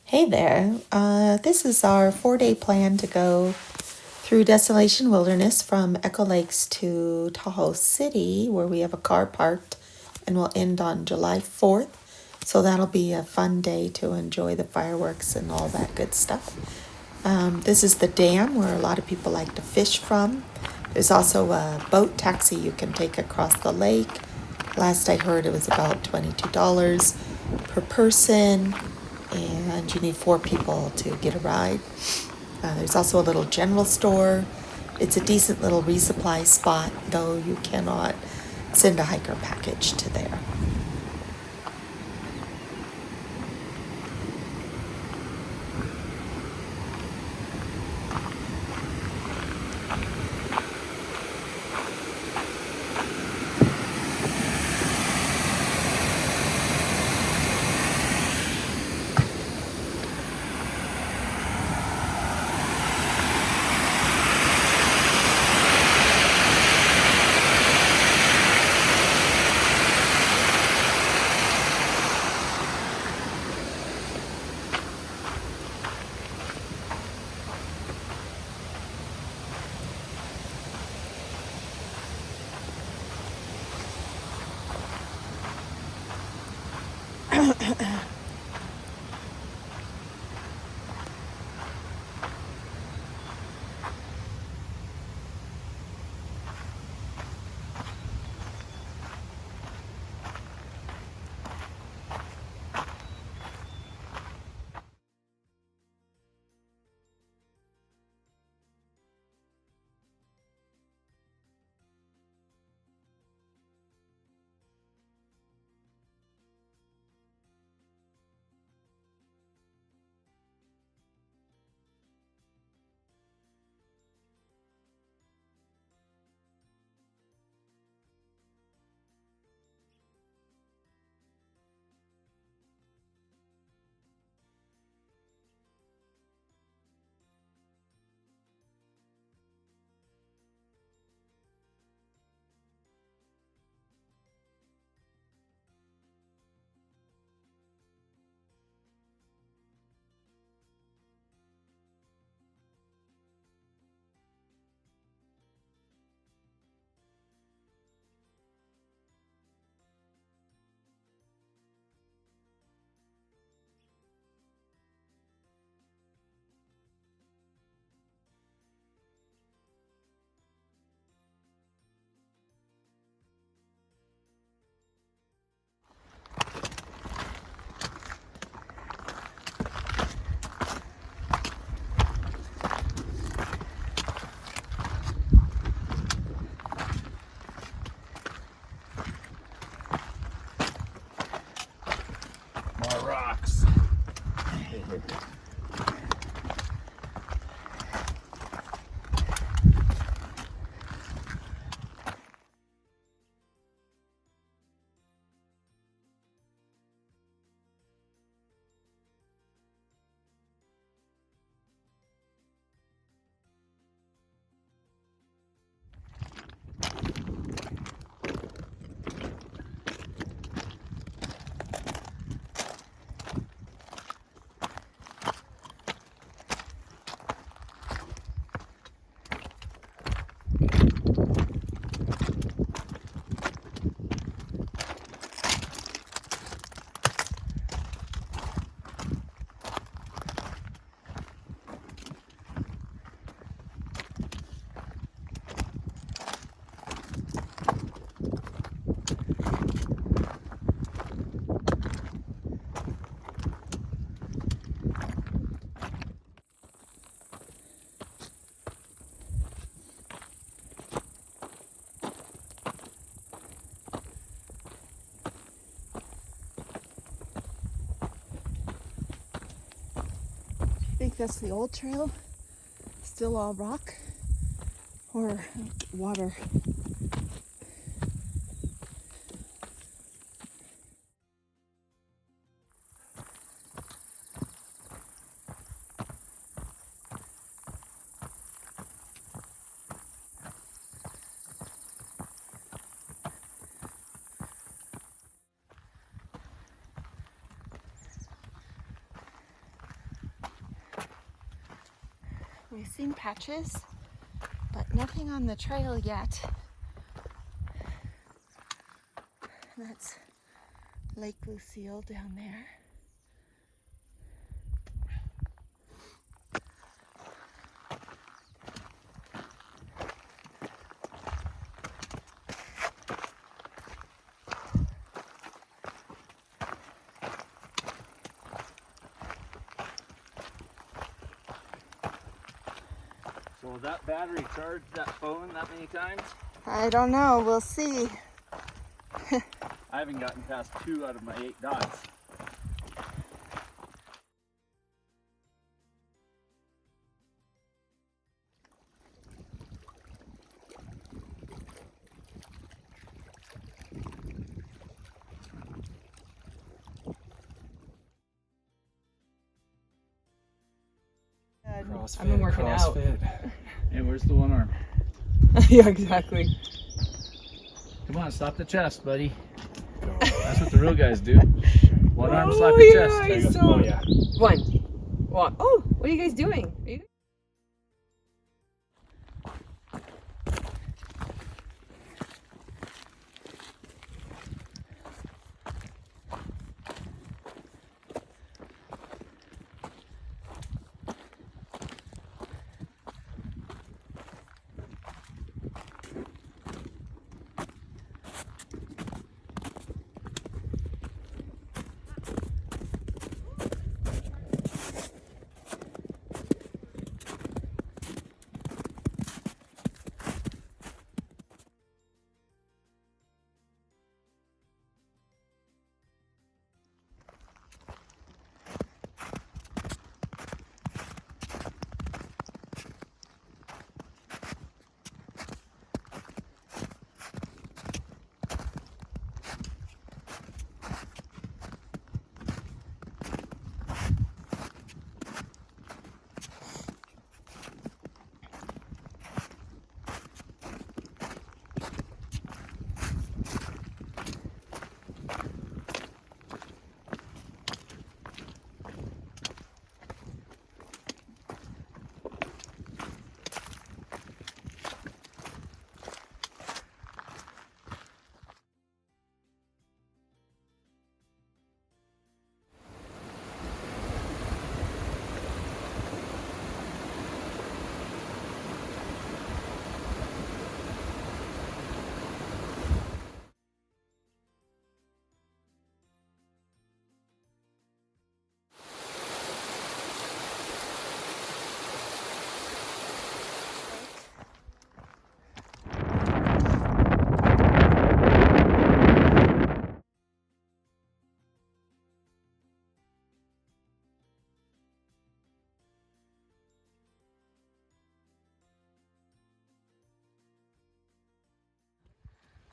Hey there. This is our 4-day plan to go through Desolation Wilderness from Echo Lakes to Tahoe City, where we have a car parked, and we'll end on July 4th. So that'll be a fun day to enjoy the fireworks and all that good stuff. This is the dam where a lot of people like to fish from. There's also a boat taxi you can take across the lake. Last I heard, it was about $22 per person, and you need 4 people to get a ride. There's also a little general store. It's a decent little resupply spot, though you cannot send a hiker package to there. More rocks. I think that's the old trail, still all rock or water. We've seen patches, but nothing on the trail yet. That's Lake Lucille down there. So will that battery charge that phone that many times? I don't know, we'll see. I haven't gotten past 2 out of my 8 dots. CrossFit, I've been working out. Hey, where's the one arm? Yeah, exactly. Come on, slap the chest, buddy. That's what the real guys do. One arm, Oh, slap your yeah, chest. I saw- Oh yeah. One. Oh, what are you guys doing? Are you...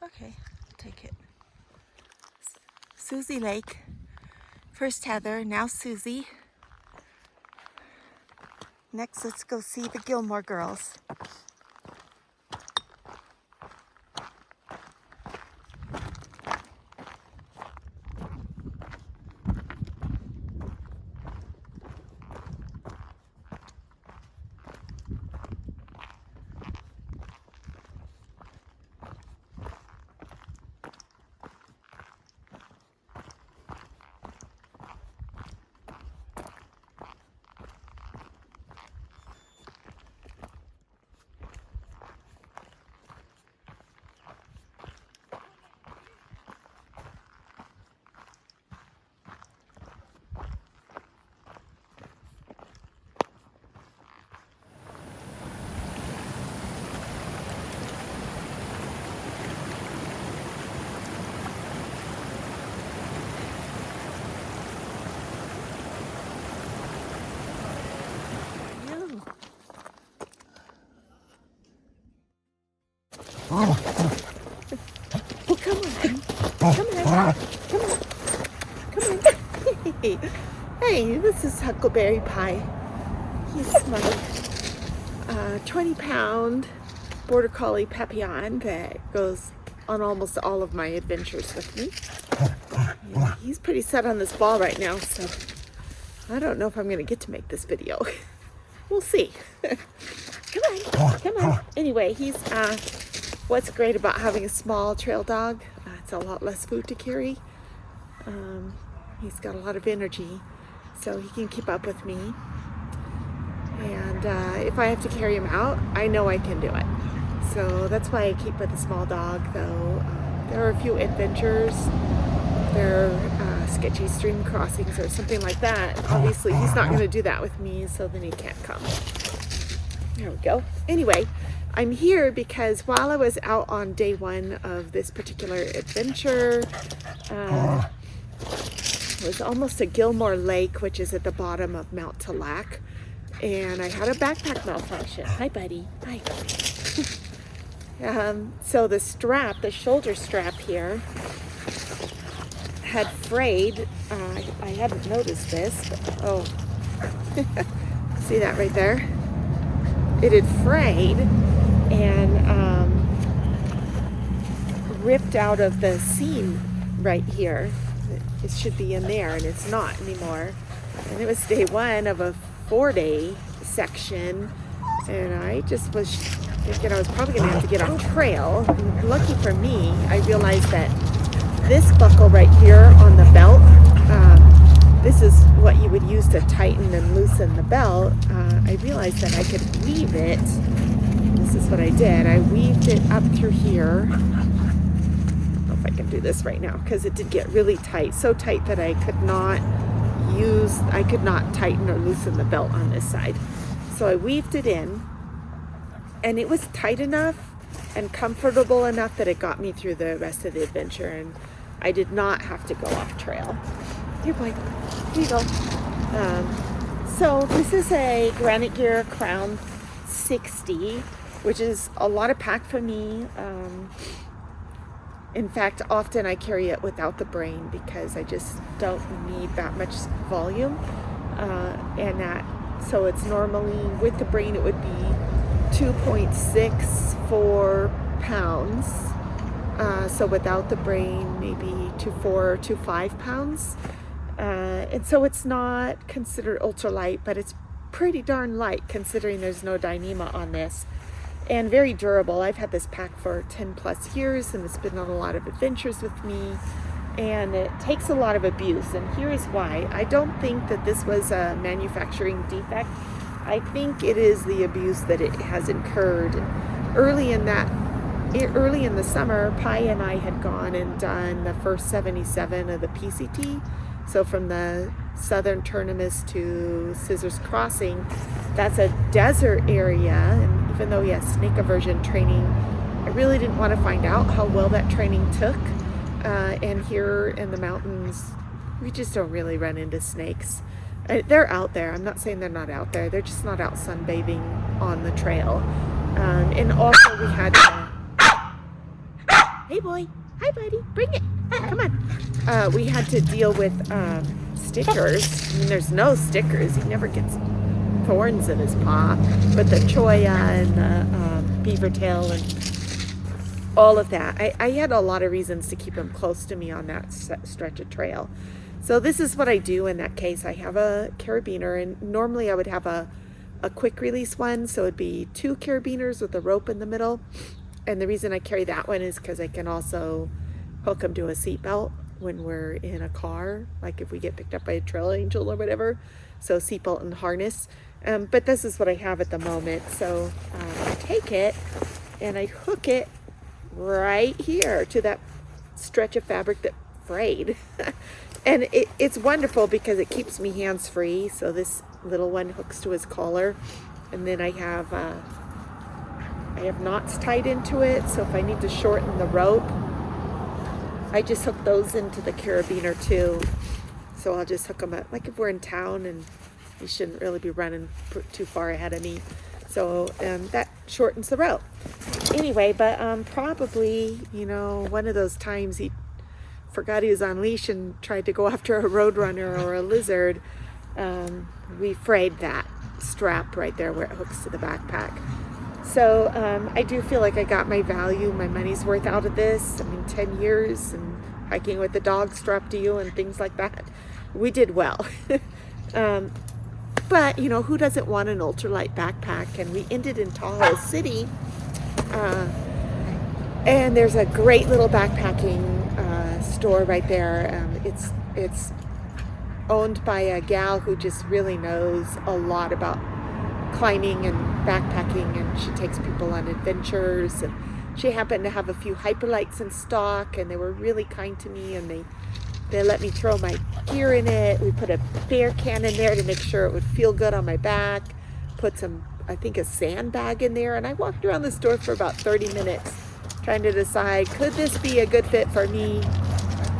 Okay, I'll take it. Susie Lake. First Heather, now Susie. Next, let's go see the Gilmore girls. Oh, come on. Come on. Come on. Come on. Hey, hey, this is Huckleberry Pie. He's my 20-pound border collie Papillon that goes on almost all of my adventures with me. And he's pretty set on this ball right now, so I don't know if I'm going to get to make this video. we'll see. Come on. Anyway, he's, what's great about having a small trail dog, it's a lot less food to carry. He's got a lot of energy, so he can keep up with me. And if I have to carry him out, I know I can do it. So that's why I keep with a small dog, though. There are a few adventures. There are sketchy stream crossings or something like that. Obviously, he's not going to do that with me, so then he can't come. There we go. Anyway, I'm here because while I was out on day one of this particular adventure, it was almost to Gilmore Lake, which is at the bottom of Mount Talac, and I had a backpack malfunction. Hi, buddy. Hi. So the strap, the shoulder strap here, had frayed. I hadn't noticed this, but oh, see that right there? It had frayed and ripped out of the seam right here. It should be in there, and it's not anymore. And it was day one of a 4-day section, and I just was thinking I was probably going to have to get off trail. And lucky for me, I realized that this buckle right here on the belt, this is what you would use to tighten and loosen the belt. I realized that I could weave it. This is what I did. I weaved it up through here. I don't know if I can do this right now because it did get really tight, so tight that I could not tighten or loosen the belt on this side. So I weaved it in, and it was tight enough and comfortable enough that it got me through the rest of the adventure, and I did not have to go off trail. Here, boy. Here you go. So this is a Granite Gear Crown 60, which is a lot of pack for me. In fact, often I carry it without the brain because I just don't need that much volume. So it's normally, with the brain, it would be 2.64 pounds. So without the brain, maybe 2.4 or 2.5 pounds. And so it's not considered ultralight, but it's pretty darn light considering there's no Dyneema on this. And very durable. I've had this pack for 10 plus years, and it's been on a lot of adventures with me. And it takes a lot of abuse, and here is why. I don't think that this was a manufacturing defect. I think it is the abuse that it has incurred. Early in the summer, Pi and I had gone and done the first 77 of the PCT. So from the southern Terminus to Scissors Crossing, that's a desert area. And even though he has snake aversion training, I really didn't want to find out how well that training took. And here in the mountains, we just don't really run into snakes. They're out there. I'm not saying they're not out there. They're just not out sunbathing on the trail. And also we had hey boy, hi buddy, bring it, come on. We had to deal with stickers. I mean, there's no stickers. He never gets thorns in his paw. But the choya and the beaver tail and all of that. I had a lot of reasons to keep him close to me on that stretch of trail. So this is what I do in that case. I have a carabiner, and normally I would have a quick release one. So it'd be 2 carabiners with a rope in the middle. And the reason I carry that one is because I can also hook them to a seatbelt when we're in a car, like if we get picked up by a trail angel or whatever. So seatbelt and harness. But this is what I have at the moment. So I take it and I hook it right here to that stretch of fabric that frayed. And it's wonderful because it keeps me hands-free. So this little one hooks to his collar, and then I have knots tied into it. So if I need to shorten the rope, I just hook those into the carabiner too. So I'll just hook them up, like if we're in town and you shouldn't really be running too far ahead of me. So that shortens the rope. Anyway, but probably, one of those times he forgot he was on leash and tried to go after a roadrunner or a lizard. We frayed that strap right there where it hooks to the backpack. So I do feel like I got my money's worth out of this. I mean, 10 years and hiking with the dog strapped to you and things like that. We did well. But, you know, who doesn't want an ultralight backpack? And we ended in Tahoe City. And there's a great little backpacking store right there. It's owned by a gal who just really knows a lot about climbing and backpacking, and she takes people on adventures. And she happened to have a few hyperlights in stock, and they were really kind to me, and they let me throw my gear in it. We put a bear can in there to make sure it would feel good on my back. Put some, I think, a sandbag in there, and I walked around the store for about 30 minutes trying to decide, could this be a good fit for me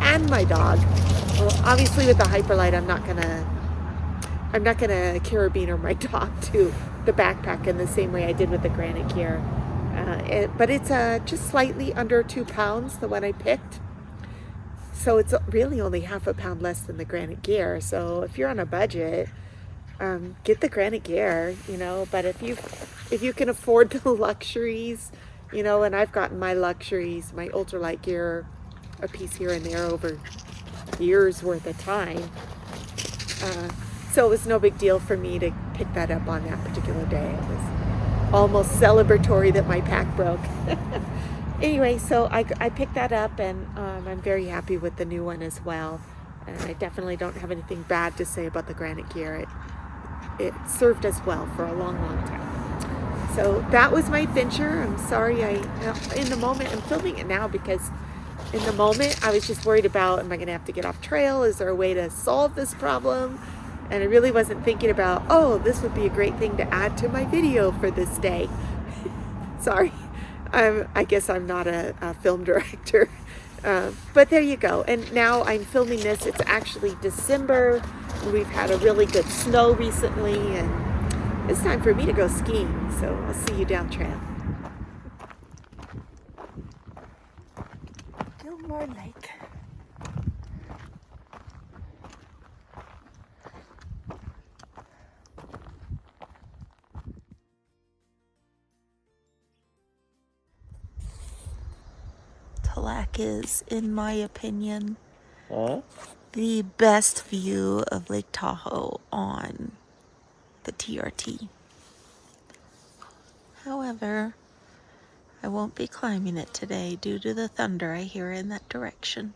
and my dog? Well, obviously with the hyperlight, I'm not gonna carabiner my dog to the backpack in the same way I did with the Granite gear. But it's just slightly under 2 pounds, the one I picked. So it's really only half a pound less than the Granite gear. So if you're on a budget, get the Granite gear, you know. But if you can afford the luxuries, you know, and I've gotten my luxuries, my ultralight gear, a piece here and there over years worth of time. So it was no big deal for me to pick that up on that particular day. It was almost celebratory that my pack broke. Anyway, so I picked that up, and I'm very happy with the new one as well. And I definitely don't have anything bad to say about the Granite gear. It served us well for a long, long time. So that was my adventure. I'm sorry in the moment, I'm filming it now because in the moment I was just worried about, am I going to have to get off trail? Is there a way to solve this problem? And I really wasn't thinking about, oh, this would be a great thing to add to my video for this day. Sorry. I guess I'm not a film director. But there you go. And now I'm filming this. It's actually December. We've had a really good snow recently, and it's time for me to go skiing. So I'll see you down trail. Gilmore Lake. Tallac is, in my opinion, the best view of Lake Tahoe on the TRT. However, I won't be climbing it today due to the thunder I hear in that direction.